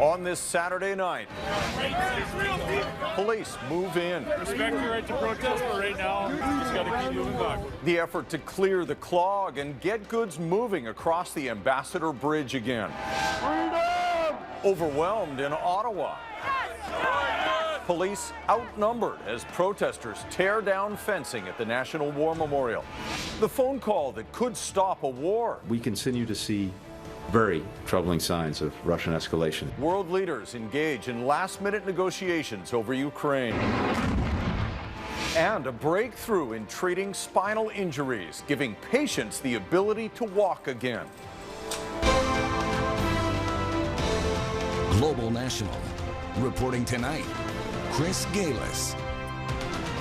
On this Saturday night, police move in. Respect your right to protest, but right now, you just got to keep moving back. The effort to clear the clog and get goods moving across the Ambassador Bridge again. Freedom! Overwhelmed in Ottawa. Police outnumbered as protesters tear down fencing at the National War Memorial. The phone call that could stop a war. We continue to see very troubling signs of Russian escalation. World leaders engage in last-minute negotiations over Ukraine. And a breakthrough in treating spinal injuries, giving patients the ability to walk again. Global National. Reporting tonight, Chris Galis.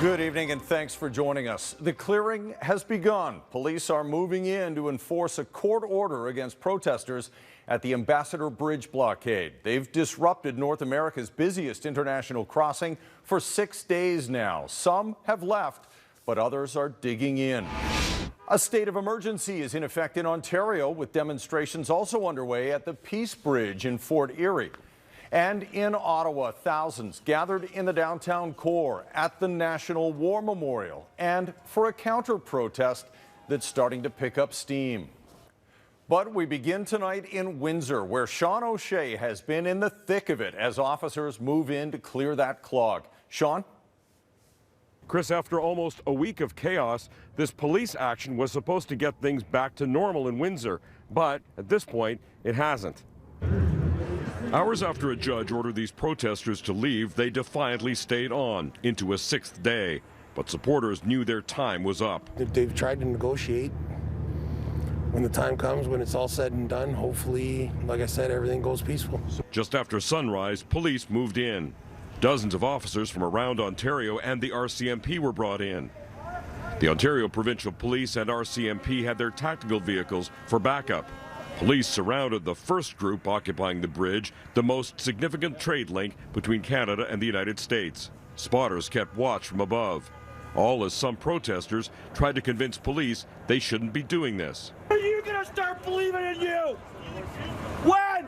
Good evening and thanks for joining us. The clearing has begun. Police are moving in to enforce a court order against protesters at the Ambassador Bridge blockade. They've disrupted North America's busiest international crossing for 6 days now. Some have left, but others are digging in. A state of emergency is in effect in Ontario, with demonstrations also underway at the Peace Bridge in Fort Erie. And in Ottawa, thousands gathered in the downtown core at the National War Memorial and for a counter-protest that's starting to pick up steam. But we begin tonight in Windsor, where Sean O'Shea has been in the thick of it as officers move in to clear that clog. Sean? Chris, after almost a week of chaos, this police action was supposed to get things back to normal in Windsor, but at this point, it hasn't. Hours after a judge ordered these protesters to leave, they defiantly stayed on into a 6th day. But supporters knew their time was up. They've tried to negotiate. When the time comes, when it's all said and done, hopefully, like I said, everything goes peaceful. Just after sunrise, police moved in. Dozens of officers from around Ontario and the RCMP were brought in. The Ontario Provincial Police and RCMP had their tactical vehicles for backup. Police surrounded the first group occupying the bridge, the most significant trade link between Canada and the United States. Spotters kept watch from above, all as some protesters tried to convince police they shouldn't be doing this. Are you going to start believing in you? When?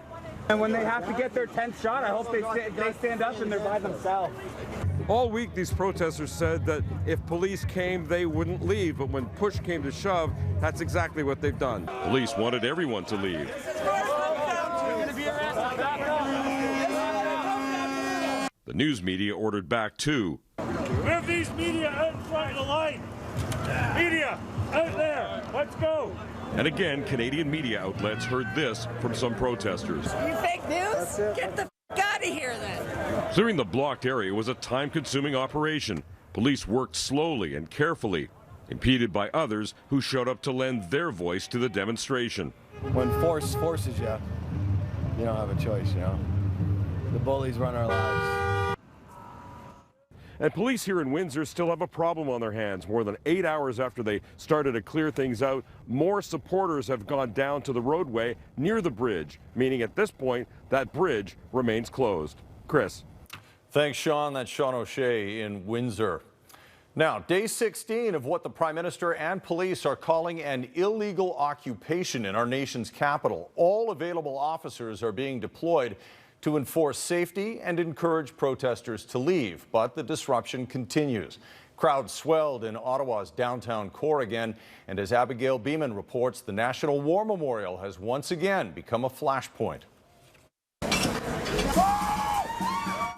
And when they have to get their 10th shot, I hope they stand up and they're by themselves. All week, these protesters said that if police came, they wouldn't leave. But when push came to shove, that's exactly what they've done. Police wanted everyone to leave. The news media ordered back too. Move these media out in front of the line. Media, out there. Let's go. And again, Canadian media outlets heard this from some protesters. You fake news? Get the out of here then. Clearing the blocked area was a time-consuming operation. Police worked slowly and carefully, impeded by others who showed up to lend their voice to the demonstration. When force forces you, you don't have a choice, you know. The bullies run our lives. And police here in Windsor still have a problem on their hands. More than 8 hours after they started to clear things out, more supporters have gone down to the roadway near the bridge, meaning at this point, that bridge remains closed. Chris. Thanks, Sean. That's Sean O'Shea in Windsor. Now, day 16 of what the Prime Minister and police are calling an illegal occupation in our nation's capital. All available officers are being deployed to enforce safety and encourage protesters to leave, but the disruption continues. Crowds swelled in Ottawa's downtown core again, and as Abigail Bimman reports, the National War Memorial has once again become a flashpoint.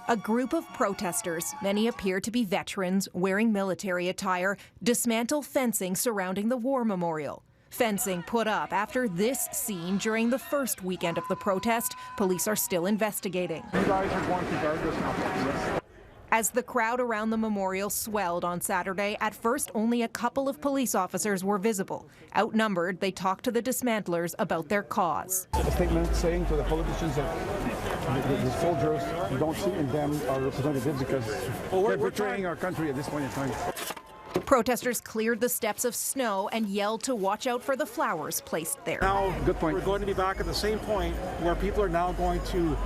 A group of protesters, many appear to be veterans wearing military attire, dismantle fencing surrounding the War Memorial. Fencing put up after this scene during the first weekend of the protest. Police are still investigating. You guys are going to guard this now. As the crowd around the memorial swelled on Saturday, at first only a couple of police officers were visible. Outnumbered, they talked to the dismantlers about their cause. A statement saying to the politicians that the soldiers you don't see in them are representatives because they're betraying our country at this point in time. Protesters cleared the steps of snow and yelled to watch out for the flowers placed there. Now, good point. We're going to be back at the same point where people are now going to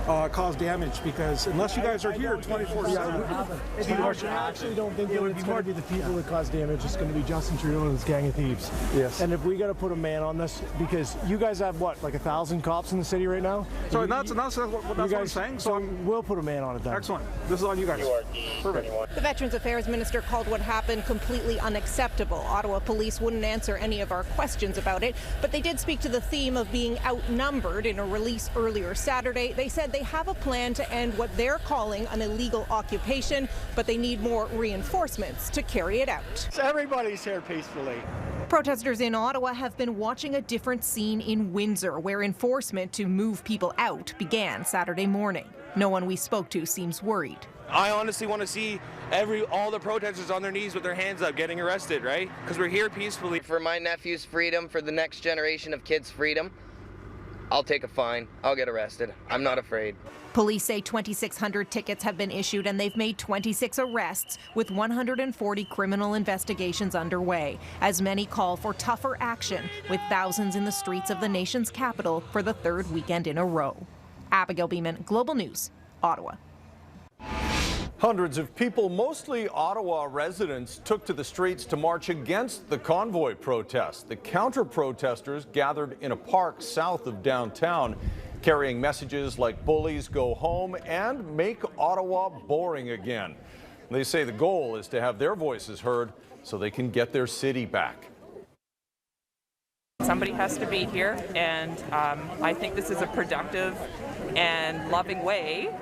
cause damage, because unless you guys are here 24/7, I actually don't think it it's going to be the people that cause damage. It's going to be Justin Trudeau and his gang of thieves. Yes. And if we got to put a man on this, because you guys have what, like 1,000 cops in the city right now? So that's what I'm saying. So we'll put a man on it then. Excellent. This is on you guys. Perfect. The Veterans Affairs Minister called what happened completely unacceptable. Ottawa police wouldn't answer any of our questions about it, but they did speak to the theme of being outnumbered in a release earlier Saturday. They said they have a plan to end what they're calling an illegal occupation, but they need more reinforcements to carry it out. So everybody's here peacefully. Protesters in Ottawa have been watching a different scene in Windsor, where enforcement to move people out began Saturday morning. No one we spoke to seems worried. I honestly want to see all the protesters on their knees with their hands up getting arrested, right? Because we're here peacefully. For my nephew's freedom, for the next generation of kids' freedom, I'll take a fine. I'll get arrested. I'm not afraid. Police say 2,600 tickets have been issued and they've made 26 arrests, with 140 criminal investigations underway, as many call for tougher action, with thousands in the streets of the nation's capital for the third weekend in a row. Abigail Bimman, Global News, Ottawa. Hundreds of people, mostly Ottawa residents, took to the streets to march against the convoy protest. The counter-protesters gathered in a park south of downtown, carrying messages like "Bullies go home" and "Make Ottawa boring again." They say the goal is to have their voices heard so they can get their city back. Somebody has to be here, and I think this is a productive and loving way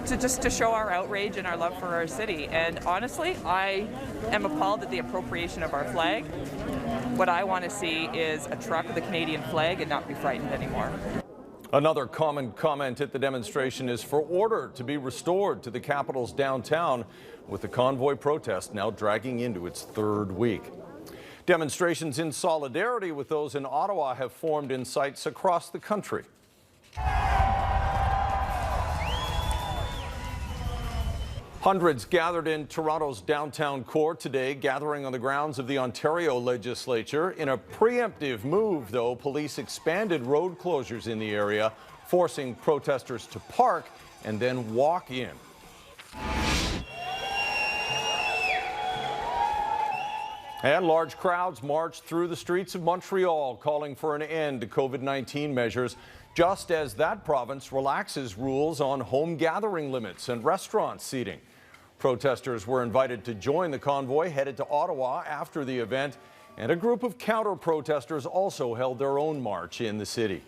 to show our outrage and our love for our city. And honestly, I am appalled at the appropriation of our flag. What I want to see is a truck with a Canadian flag and not be frightened anymore. Another common comment at the demonstration is for order to be restored to the capital's downtown, with the convoy protest now dragging into its third week. Demonstrations in solidarity with those in Ottawa have formed in sites across the country. Hundreds gathered in Toronto's downtown core today, gathering on the grounds of the Ontario legislature. In a preemptive move, though, police expanded road closures in the area, forcing protesters to park and then walk in. And large crowds marched through the streets of Montreal, calling for an end to COVID-19 measures, just as that province relaxes rules on home gathering limits and restaurant seating. Protesters were invited to join the convoy headed to Ottawa after the event, and a group of counter-protesters also held their own march in the city.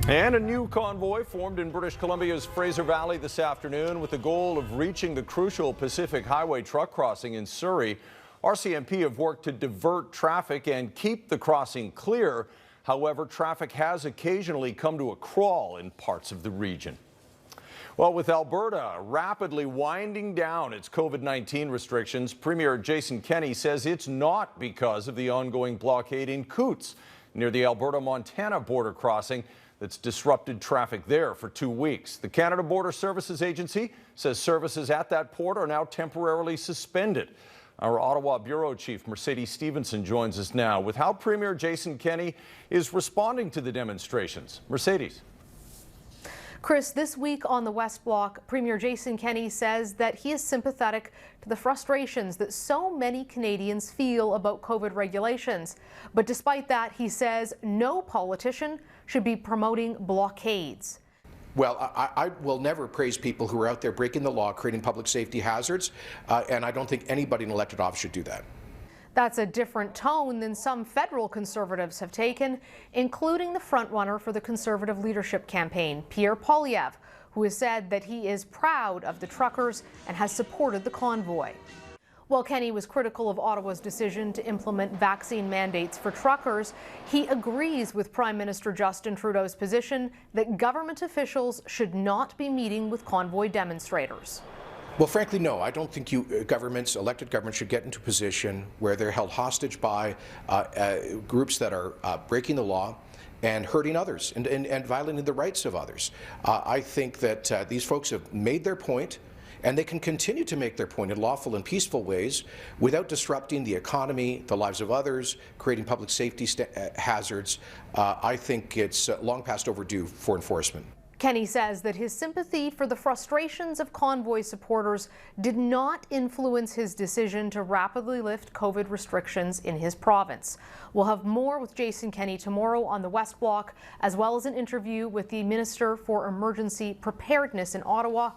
And a new convoy formed in British Columbia's Fraser Valley this afternoon with the goal of reaching the crucial Pacific Highway truck crossing in Surrey. RCMP have worked to divert traffic and keep the crossing clear. However, traffic has occasionally come to a crawl in parts of the region. Well, with Alberta rapidly winding down its COVID-19 restrictions, Premier Jason Kenney says it's not because of the ongoing blockade in Coutts, near the Alberta-Montana border crossing, that's disrupted traffic there for 2 weeks. The Canada Border Services Agency says services at that port are now temporarily suspended. Our Ottawa Bureau Chief Mercedes Stevenson joins us now with how Premier Jason Kenney is responding to the demonstrations. Mercedes. Chris, this week on the West Block, Premier Jason Kenney says that he is sympathetic to the frustrations that so many Canadians feel about COVID regulations. But despite that, he says no politician should be promoting blockades. Well, I will never praise people who are out there breaking the law, creating public safety hazards, and I don't think anybody in elected office should do that. That's a different tone than some federal Conservatives have taken, including the frontrunner for the Conservative leadership campaign, Pierre Poilievre, who has said that he is proud of the truckers and has supported the convoy. While Kenney was critical of Ottawa's decision to implement vaccine mandates for truckers, he agrees with Prime Minister Justin Trudeau's position that government officials should not be meeting with convoy demonstrators. Well, frankly, no. I don't think elected governments should get into a position where they're held hostage by groups that are breaking the law and hurting others and violating the rights of others. I think that these folks have made their point, and they can continue to make their point in lawful and peaceful ways without disrupting the economy, the lives of others, creating public safety hazards. I think it's long past overdue for enforcement. Kenney says that his sympathy for the frustrations of convoy supporters did not influence his decision to rapidly lift COVID restrictions in his province. We'll have more with Jason Kenney tomorrow on the West Block, as well as an interview with the Minister for Emergency Preparedness in Ottawa,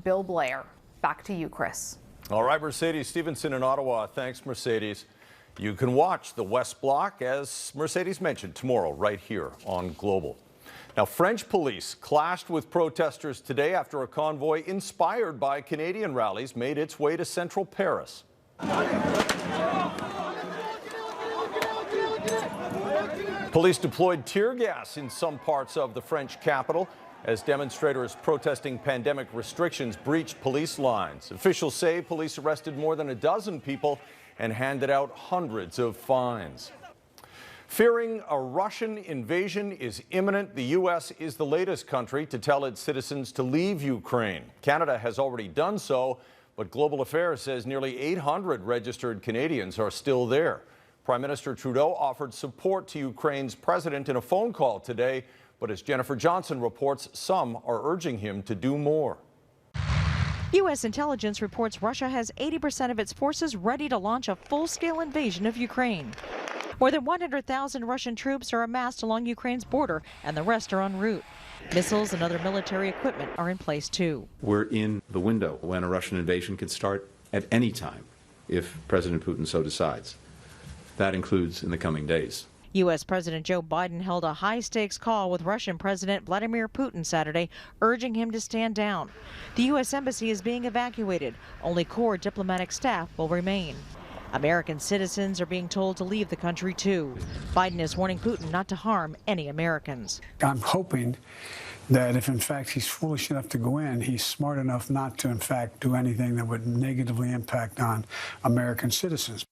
Bill Blair. Back to you, Chris. All right, Mercedes Stevenson in Ottawa. Thanks, Mercedes. You can watch the West Block, as Mercedes mentioned, tomorrow right here on Global. Now, French police clashed with protesters today after a convoy inspired by Canadian rallies made its way to central Paris. Police deployed tear gas in some parts of the French capital as demonstrators protesting pandemic restrictions breached police lines. Officials say police arrested more than a dozen people and handed out hundreds of fines. Fearing a Russian invasion is imminent, the U.S. is the latest country to tell its citizens to leave Ukraine. Canada has already done so, but Global Affairs says nearly 800 registered Canadians are still there. Prime Minister Trudeau offered support to Ukraine's president in a phone call today, but as Jennifer Johnson reports, some are urging him to do more. U.S. intelligence reports Russia has 80% of its forces ready to launch a full-scale invasion of Ukraine. More than 100,000 Russian troops are amassed along Ukraine's border, and the rest are en route. Missiles and other military equipment are in place, too. We're in the window when a Russian invasion could start at any time if President Putin so decides. That includes in the coming days. U.S. President Joe Biden held a high-stakes call with Russian President Vladimir Putin Saturday, urging him to stand down. The U.S. Embassy is being evacuated. Only core diplomatic staff will remain. American citizens are being told to leave the country, too. Biden is warning Putin not to harm any Americans. I'm hoping that if, in fact, he's foolish enough to go in, he's smart enough not to, in fact, do anything that would negatively impact on American citizens.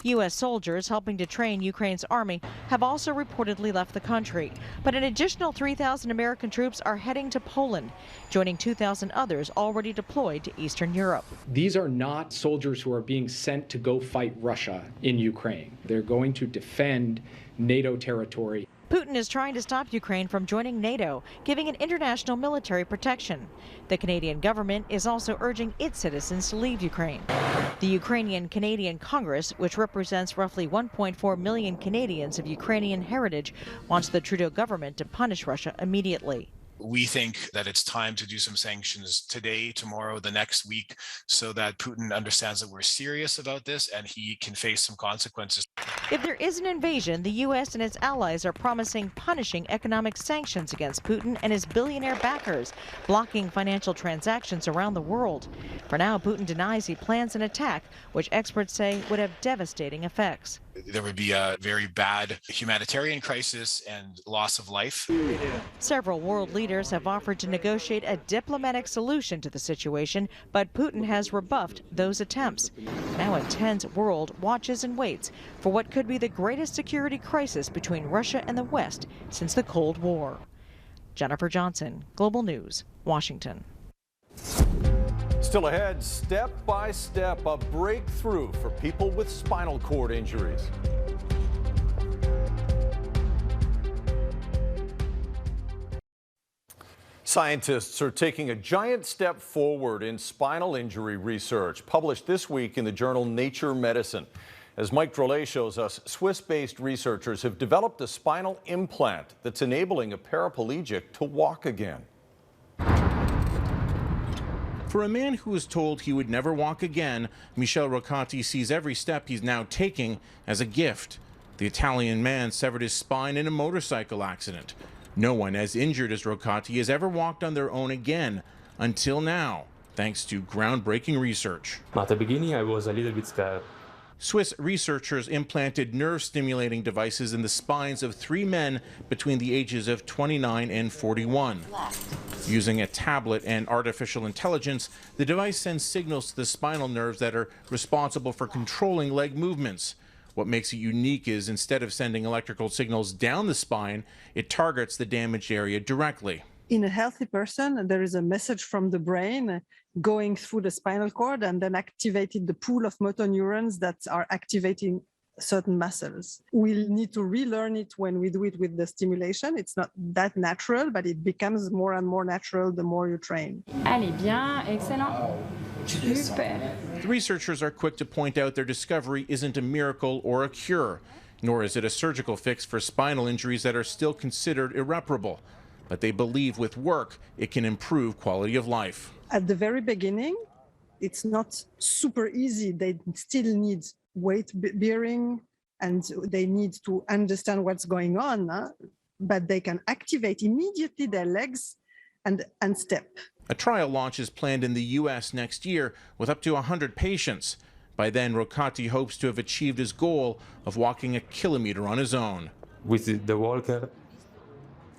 U.S. soldiers helping to train Ukraine's army have also reportedly left the country. But an additional 3,000 American troops are heading to Poland, joining 2,000 others already deployed to Eastern Europe. These are not soldiers who are being sent to go fight Russia in Ukraine. They're going to defend NATO territory. Putin is trying to stop Ukraine from joining NATO, giving it international military protection. The Canadian government is also urging its citizens to leave Ukraine. The Ukrainian-Canadian Congress, which represents roughly 1.4 million Canadians of Ukrainian heritage, wants the Trudeau government to punish Russia immediately. We think that it's time to do some sanctions today, tomorrow, the next week, so that Putin understands that we're serious about this and he can face some consequences. If there is an invasion, the U.S. and its allies are promising punishing economic sanctions against Putin and his billionaire backers, blocking financial transactions around the world. For now, Putin denies he plans an attack, which experts say would have devastating effects. There would be a very bad humanitarian crisis and loss of life. Several world leaders have offered to negotiate a diplomatic solution to the situation, but Putin has rebuffed those attempts. Now a tense world watches and waits for what could be the greatest security crisis between Russia and the West since the Cold War. Jennifer Johnson, Global News, Washington. Still ahead, step by step, a breakthrough for people with spinal cord injuries. Scientists are taking a giant step forward in spinal injury research, published this week in the journal Nature Medicine. As Mike Drolet shows us, Swiss-based researchers have developed a spinal implant that's enabling a paraplegic to walk again. For a man who was told he would never walk again, Michel Roccati sees every step he's now taking as a gift. The Italian man severed his spine in a motorcycle accident. No one as injured as Roccati has ever walked on their own again, until now, thanks to groundbreaking research. At the beginning, I was a little bit scared. Swiss researchers implanted nerve-stimulating devices in the spines of 3 men between the ages of 29 and 41. Using a tablet and artificial intelligence, the device sends signals to the spinal nerves that are responsible for controlling leg movements. What makes it unique is instead of sending electrical signals down the spine, it targets the damaged area directly. In a healthy person, there is a message from the brain going through the spinal cord and then activating the pool of motor neurons that are activating certain muscles. We'll need to relearn it when we do it with the stimulation. It's not that natural, but it becomes more and more natural the more you train. Allez, bien, excellent. Super. The researchers are quick to point out their discovery isn't a miracle or a cure, nor is it a surgical fix for spinal injuries that are still considered irreparable. But they believe with work, it can improve quality of life. At the very beginning, it's not super easy. They still need weight bearing and they need to understand what's going on, but they can activate immediately their legs and step. A trial launch is planned in the U.S. next year with up to 100 patients. By then, Rocati hopes to have achieved his goal of walking a kilometer on his own. With the walker,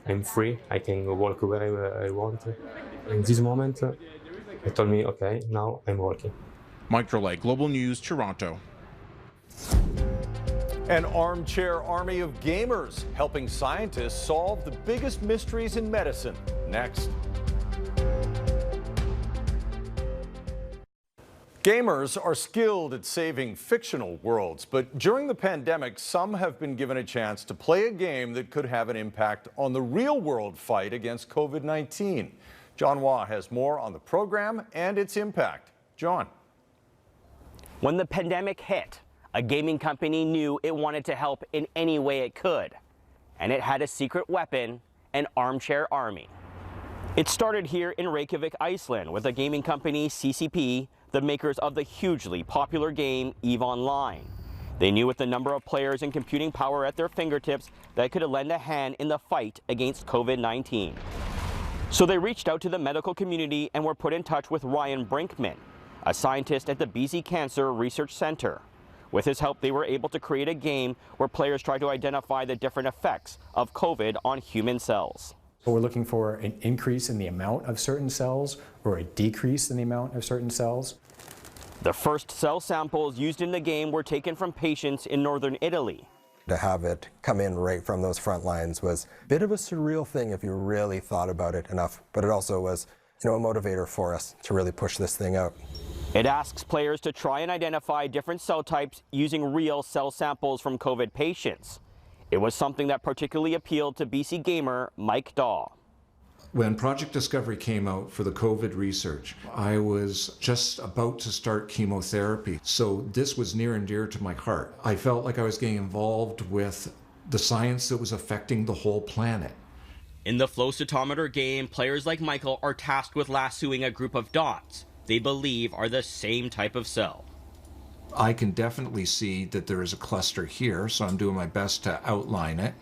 I'm free. I can walk wherever I want. In this moment, I told me, okay, now I'm walking. Mike Drolet, Global News, Toronto. An armchair army of gamers helping scientists solve the biggest mysteries in medicine. Next. Gamers are skilled at saving fictional worlds, but during the pandemic, some have been given a chance to play a game that could have an impact on the real-world fight against COVID-19. John Waugh has more on the program and its impact. John. When the pandemic hit, a gaming company knew it wanted to help in any way it could, and it had a secret weapon, an armchair army. It started here in Reykjavik, Iceland, with the gaming company CCP, the makers of the hugely popular game EVE Online. They knew with the number of players and computing power at their fingertips that it could lend a hand in the fight against COVID-19. So they reached out to the medical community and were put in touch with Ryan Brinkman, a scientist at the BC Cancer Research Center. With his help, they were able to create a game where players try to identify the different effects of COVID on human cells. We're looking for an increase in the amount of certain cells or a decrease in the amount of certain cells. The first cell samples used in the game were taken from patients in northern Italy. To have it come in right from those front lines was a bit of a surreal thing if you really thought about it enough, but it also was, a motivator for us to really push this thing out. It asks players to try and identify different cell types using real cell samples from COVID patients. It was something that particularly appealed to BC gamer Mike Daw. When Project Discovery came out for the COVID research, I was just about to start chemotherapy, so this was near and dear to my heart. I felt like I was getting involved with the science that was affecting the whole planet. In the flow cytometer game, players like Michael are tasked with lassoing a group of dots they believe are the same type of cell. I can definitely see that there is a cluster here, so I'm doing my best to outline it.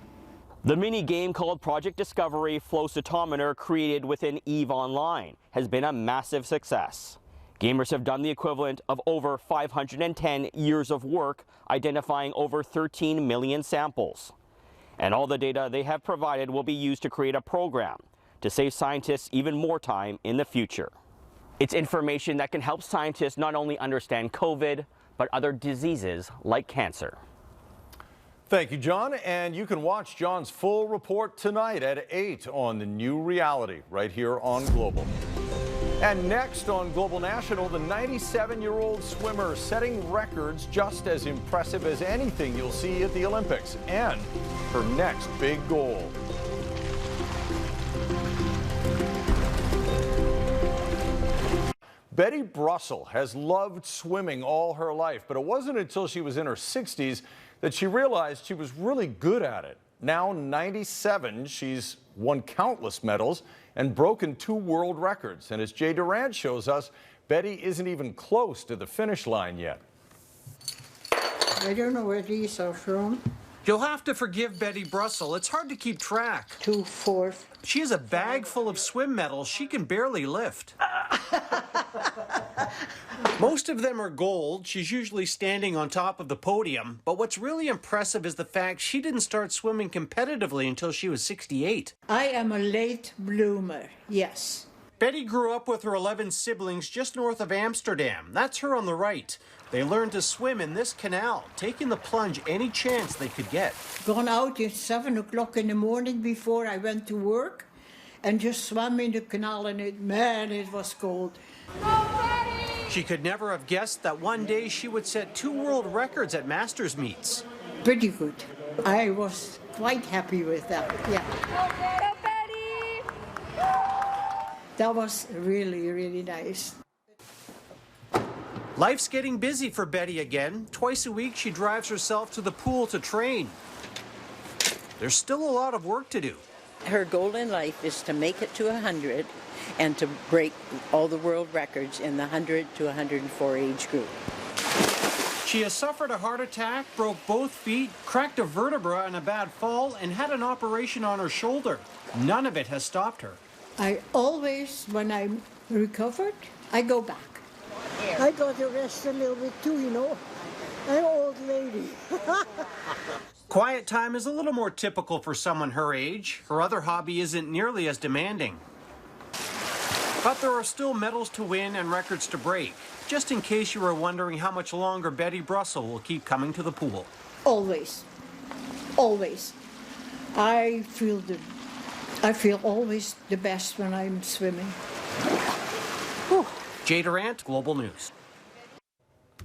The mini game called Project Discovery Flow Cytometer, created within EVE Online, has been a massive success. Gamers have done the equivalent of over 510 years of work identifying over 13 million samples. And all the data they have provided will be used to create a program to save scientists even more time in the future. It's information that can help scientists not only understand COVID, but other diseases like cancer. Thank you, John. And you can watch John's full report tonight at 8 on The New Reality right here on Global. And next on Global National, the 97-year-old swimmer setting records just as impressive as anything you'll see at the Olympics, and her next big goal. Betty Brussel has loved swimming all her life, but it wasn't until she was in her 60s that she realized she was really good at it. Now 97, she's won countless medals and broken 2 world records. And as Jay Durant shows us, Betty isn't even close to the finish line yet. I don't know where these are from. You'll have to forgive Betty Brussel. It's hard to keep track. 2, 4. She has a bag full of swim medals she can barely lift. Most of them are gold. She's usually standing on top of the podium. But what's really impressive is the fact she didn't start swimming competitively until she was 68. I am a late bloomer, yes. Betty grew up with her 11 siblings just north of Amsterdam. That's her on the right. They learned to swim in this canal, taking the plunge any chance they could get. Gone out at 7 o'clock in the morning before I went to work. and just swam in the canal, and it was cold. She could never have guessed that one day she would set 2 world records at Masters meets. Pretty good. I was quite happy with that, yeah. That was really, really nice. Life's getting busy for Betty again. Twice a week she drives herself to the pool to train. There's still a lot of work to do. Her goal in life is to make it to 100 and to break all the world records in the 100 to 104 age group. She has suffered a heart attack, broke both feet, cracked a vertebra in a bad fall, and had an operation on her shoulder. None of it has stopped her. I always, when I'm recovered, I go back. I got to rest a little bit too, you know. I'm an old lady. Quiet time is a little more typical for someone her age. Her other hobby isn't nearly as demanding. But there are still medals to win and records to break. Just in case you were wondering how much longer Betty Brussel will keep coming to the pool. Always. Always. I feel always the best when I'm swimming. Whew. Jay Durant, Global News.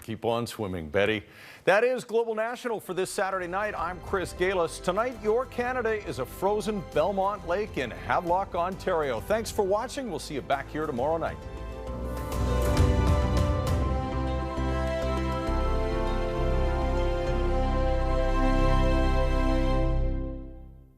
Keep on swimming, Betty. That is Global National for this Saturday night. I'm Chris Galis. Tonight, your Canada is a frozen Belmont Lake in Havelock, Ontario. Thanks for watching. We'll see you back here tomorrow night.